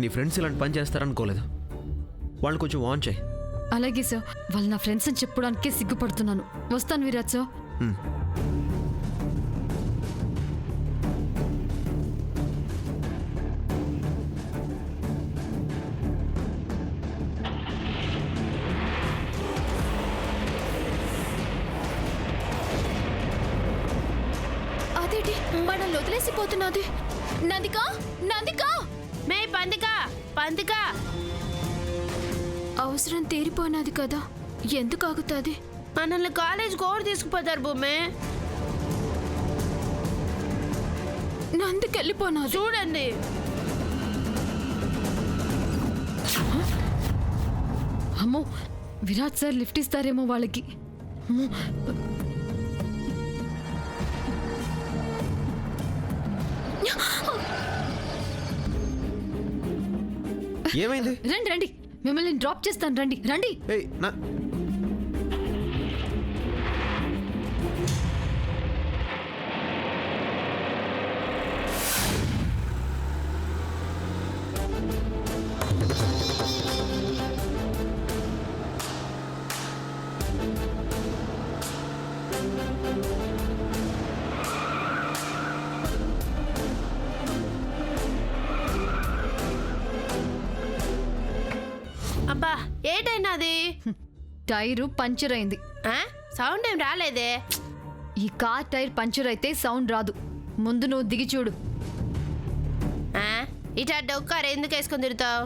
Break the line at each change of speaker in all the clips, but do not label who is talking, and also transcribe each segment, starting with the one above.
నీ ఫ్రెండ్స్ ఇలాంటి పని చేస్తారనుకోలేదు. వాళ్ళు కొంచెం వాన్ చేయి.
అలాగే సార్. వాళ్ళు నా ఫ్రెండ్స్ అని చెప్పడానికే సిగ్గుపడుతున్నాను. వస్తాను విరాట్ సార్.
అదేంటి మనల్ని వదిలేసిపోతున్నది? నందిక, నందిక,
మే పందిక, పందిక.
అవసరం తీరిపోయినది కదా, ఎందుకు ఆగుతుంది?
మనల్ని కాలేజ్ కోరు తీసుకుపోతారు భూమి.
నందికి వెళ్ళిపోయినది.
చూడండి.
అమ్మో, విరాట్ సార్ లిఫ్ట్ ఇస్తారేమో వాళ్ళకి.
ఏమైంది?
రండి రండి, మిమ్మల్ని డ్రాప్ చేస్తాను. రండి రండి.
అబ్బా ఏటైనాది?
టైరు పంచర్ అయింది.
సౌండ్ ఏం రాలేదే.
ఈ కార్ టైర్ పంచర్ అయితే సౌండ్ రాదు. ముందు నువ్వు దిగి చూడు.
ఇటా డొక్కారు ఎందుకు వేసుకొని తిరుగుతావు?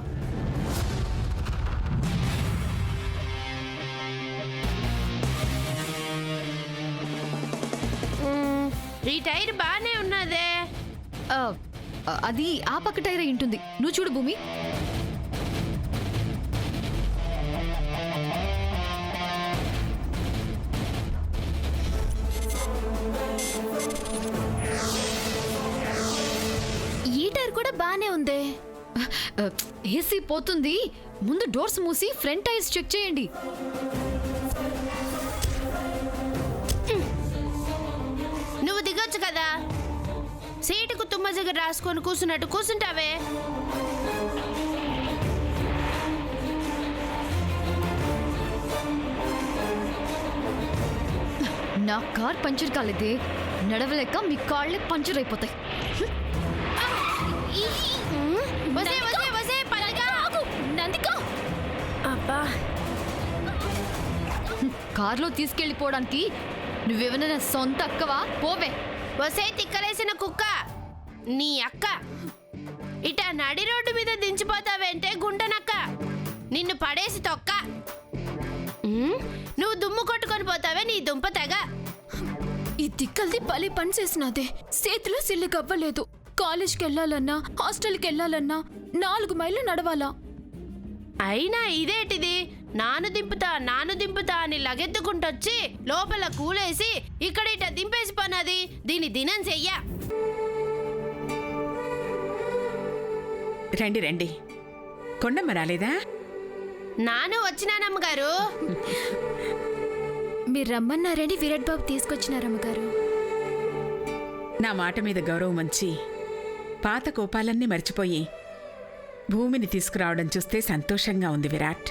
ఈ టైర్ బానే ఉన్నదే.
అది ఆ పక్క టైర్ అయి ఉంటుంది. నువ్వు చూడు భూమి.
ఈ టైర్ కూడా బానే ఉంది.
ఏసీ పోతుంది. ముందు డోర్స్ మూసి ఫ్రంట్ టైర్స్ చెక్ చేయండి.
నువ్వు దిగొచ్చు కదా. సీటుకు తుమ్మ దగ్గర రాసుకొని కూర్చున్నట్టు కూర్చుంటావే.
నా కార్ పంచర్ కాలేదే, నడవలేక మీ కాళ్ళే పంచర్ అయిపోతాయి.
అబ్బా,
కార్లో తీసుకెళ్లిపోవడానికి నువ్వేమైనా సొంత అక్కవా? పోవే.
వసే తిక్కలేసిన కుక్క, నీ అక్క. ఇట నడి రోడ్డు మీద దించిపోతావేంటే గుంటనక్క. నిన్ను పడేసి తొక్క. నువ్వు దుమ్ము కొట్టుకొని పోతావే నీ దుంప తెగ.
ఈ తిక్కల్ది పని చేసినదే. చేతిలో సిల్లు కవ్వలేదు. కాలేజ్కి వెళ్ళాలన్నా, హాస్టల్కి వెళ్ళాలన్నా 4 మైళ్ళు నడవాలా.
అయినా ఇదేటిది? నాను దింపుతా అని లగెత్తుకుంటొచ్చి లోపల కూలేసి ఇక్కడ ఇట దింపేసి పోనాది. దీని దినం చెయ్య.
రండి రండి. కొండమ్మ రాలేదా?
నాను వచ్చినానమ్మగారు.
మీరు రమ్మన్నారని విరాట్ బాబు తీసుకొచ్చినారమ్మగారు.
నా మాట మీద గౌరవం మంచి పాత కోపాలన్నీ మర్చిపోయి భూమిని తీసుకురావడం చూస్తే సంతోషంగా ఉంది విరాట్.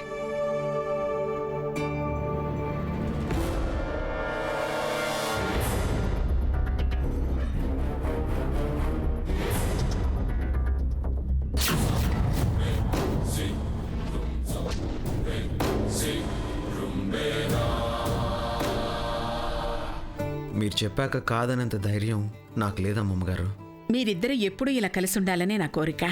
మీరు చెప్పాక కాదనంత ధైర్యం నాకు లేదమ్మగారు.
మీరిద్దరూ ఎప్పుడూ ఇలా కలిసి ఉండాలనే నా కోరిక.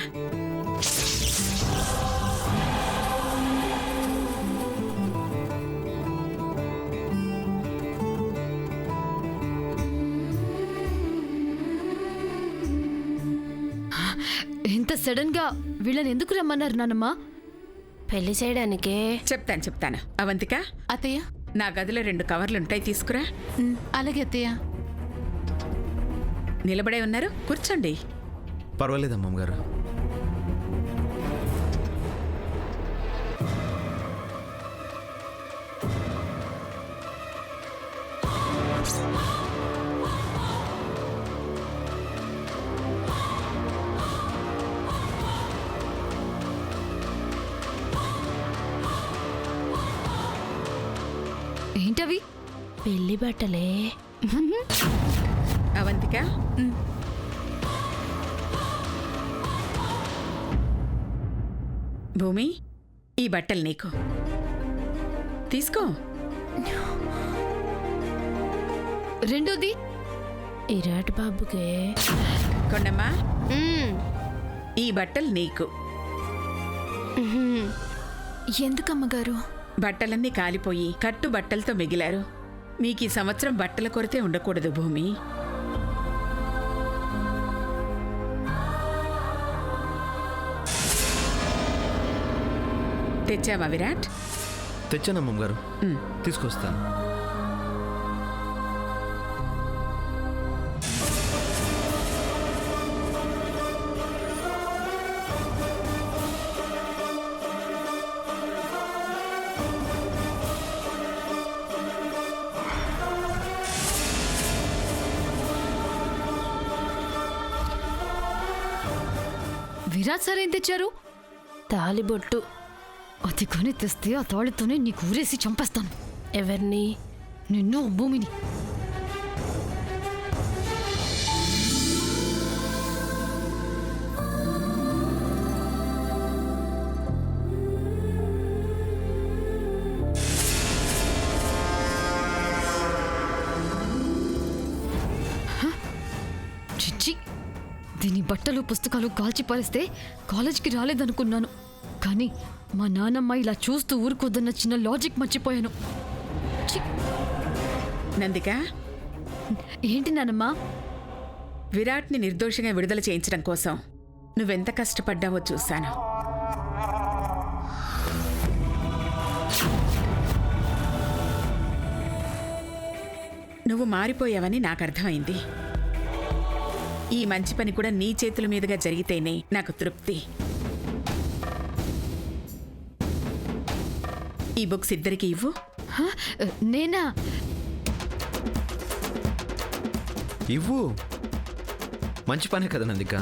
ఇంత సడన్ గా వీళ్ళని ఎందుకు రమ్మన్నారు నాన్నమ్మ?
పెళ్లి చేయడానికే.
చెప్తాను. అవంతిక,
అత్తయ్య,
నా గదిలో 2 కవర్లుంటాయి, తీసుకురా.
అలాగే అత్తయ్య.
నిలబడే ఉన్నారు, కూర్చోండి.
పర్వాలేదమ్మగారు.
ఏంటవి?
పెళ్లి బట్టలే.
అవంతిక భూమి, ఈ బట్టలు నీకు తీసుకో.
రెండోది
ఇరాట్ బాబుకే.
కొండమ్మా,
మ్మ్.
ఈ బట్టలు నీకు.
ఎందుకమ్మగారు?
బట్టలన్నీ కాలిపోయి కట్టు బట్టలతో మిగిలారు. నీకు ఈ సంవత్సరం బట్టల కొరతే ఉండకూడదు భూమి. తెచ్చావా విరాట్?
తెచ్చానమ్మమ్మ గారు, తీసుకొస్తాను.
విరాట్ సార్ ఏం తెచ్చారు?
తాలిబొట్టు.
అది కొని తెస్తే ఆ తాళితోనే నీకు ఊరేసి చంపేస్తాను.
ఎవరిని?
నిన్ను, భూమిని. చిచ్చి, దీని బట్టలు పుస్తకాలు కాల్చి పారేస్తే కాలేజ్కి రాలేదనుకున్నాను. కానీ మా నాన్నమ్మ ఇలా చూస్తూ ఊరుకోదన్న చిన్న లాజిక్ మర్చిపోయాను. ఛీ!
నందిక,
ఏంటి నానమ్మ?
విరాట్ని నిర్దోషంగా విడుదల చేయించడం కోసం నువ్వెంత కష్టపడ్డావో చూశాను. నువ్వు మారిపోయావని నాకు అర్థమైంది. ఈ మంచి పని కూడా నీ చేతుల మీదుగా జరిగితేనే నాకు తృప్తి. ఈ బుక్స్ ఇద్దరికి ఇవ్వు.
హ? నేనా?
ఇవ్వు, మంచి పనే కదా నందిక.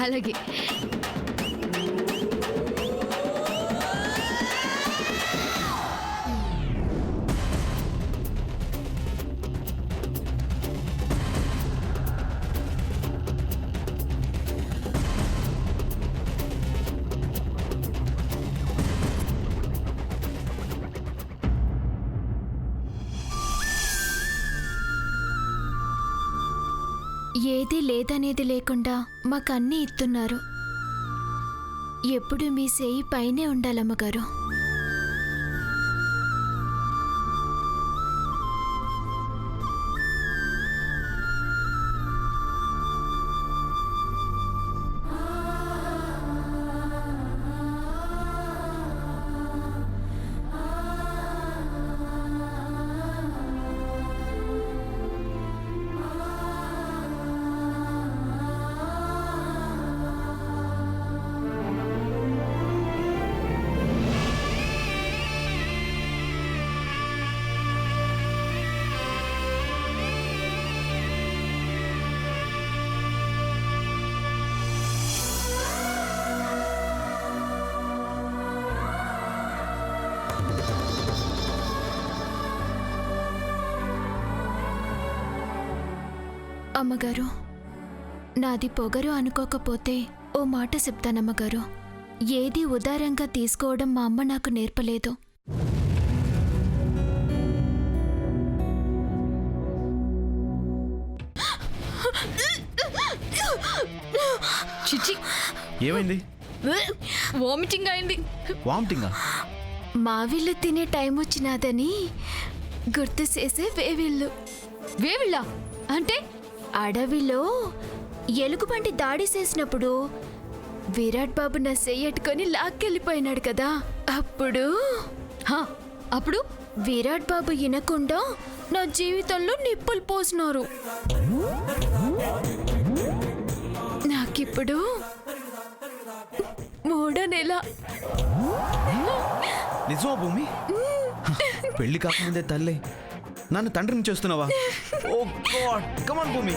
అలాగే.
ఏది లేదనేది లేకుండా మాకన్నీ ఇస్తున్నారు. ఎప్పుడు మీ చేయి పైనే ఉండాలమ్మగారు. అమ్మగారు, నాది పొగరు అనుకోకపోతే ఓ మాట చెప్తానమ్మగారు. ఏది ఉదారంగా తీసుకోవడం మా అమ్మ నాకు నేర్పలేదు.
చిచ్చి,
ఏమైంది?
వామిటింగ్ అయింది.
వామిటింగా?
మావిళ్ళు తినే టైం వచ్చినాదని గుర్తు చేసే వేవిళ్ళు.
వేవిళ్ళ అంటే?
అడవిలో ఎలుగుబంటి దాడి చేసినప్పుడు విరాట్ బాబు నా చెయ్యట్టుకొని లాక్కెళ్ళిపోయినాడు కదా. అప్పుడు
అప్పుడు
విరాట్ బాబు వినకుండా నా జీవితంలో నిప్పులు పోసినారు. నాకిప్పుడు 3వ నెల.
నిజమా భూమి? పెళ్లి కాకముందే తల్లే నన్ను తండ్రిని చేస్తున్నావా? ఓ గాడ్, కమ్ ఆన్ భూమి.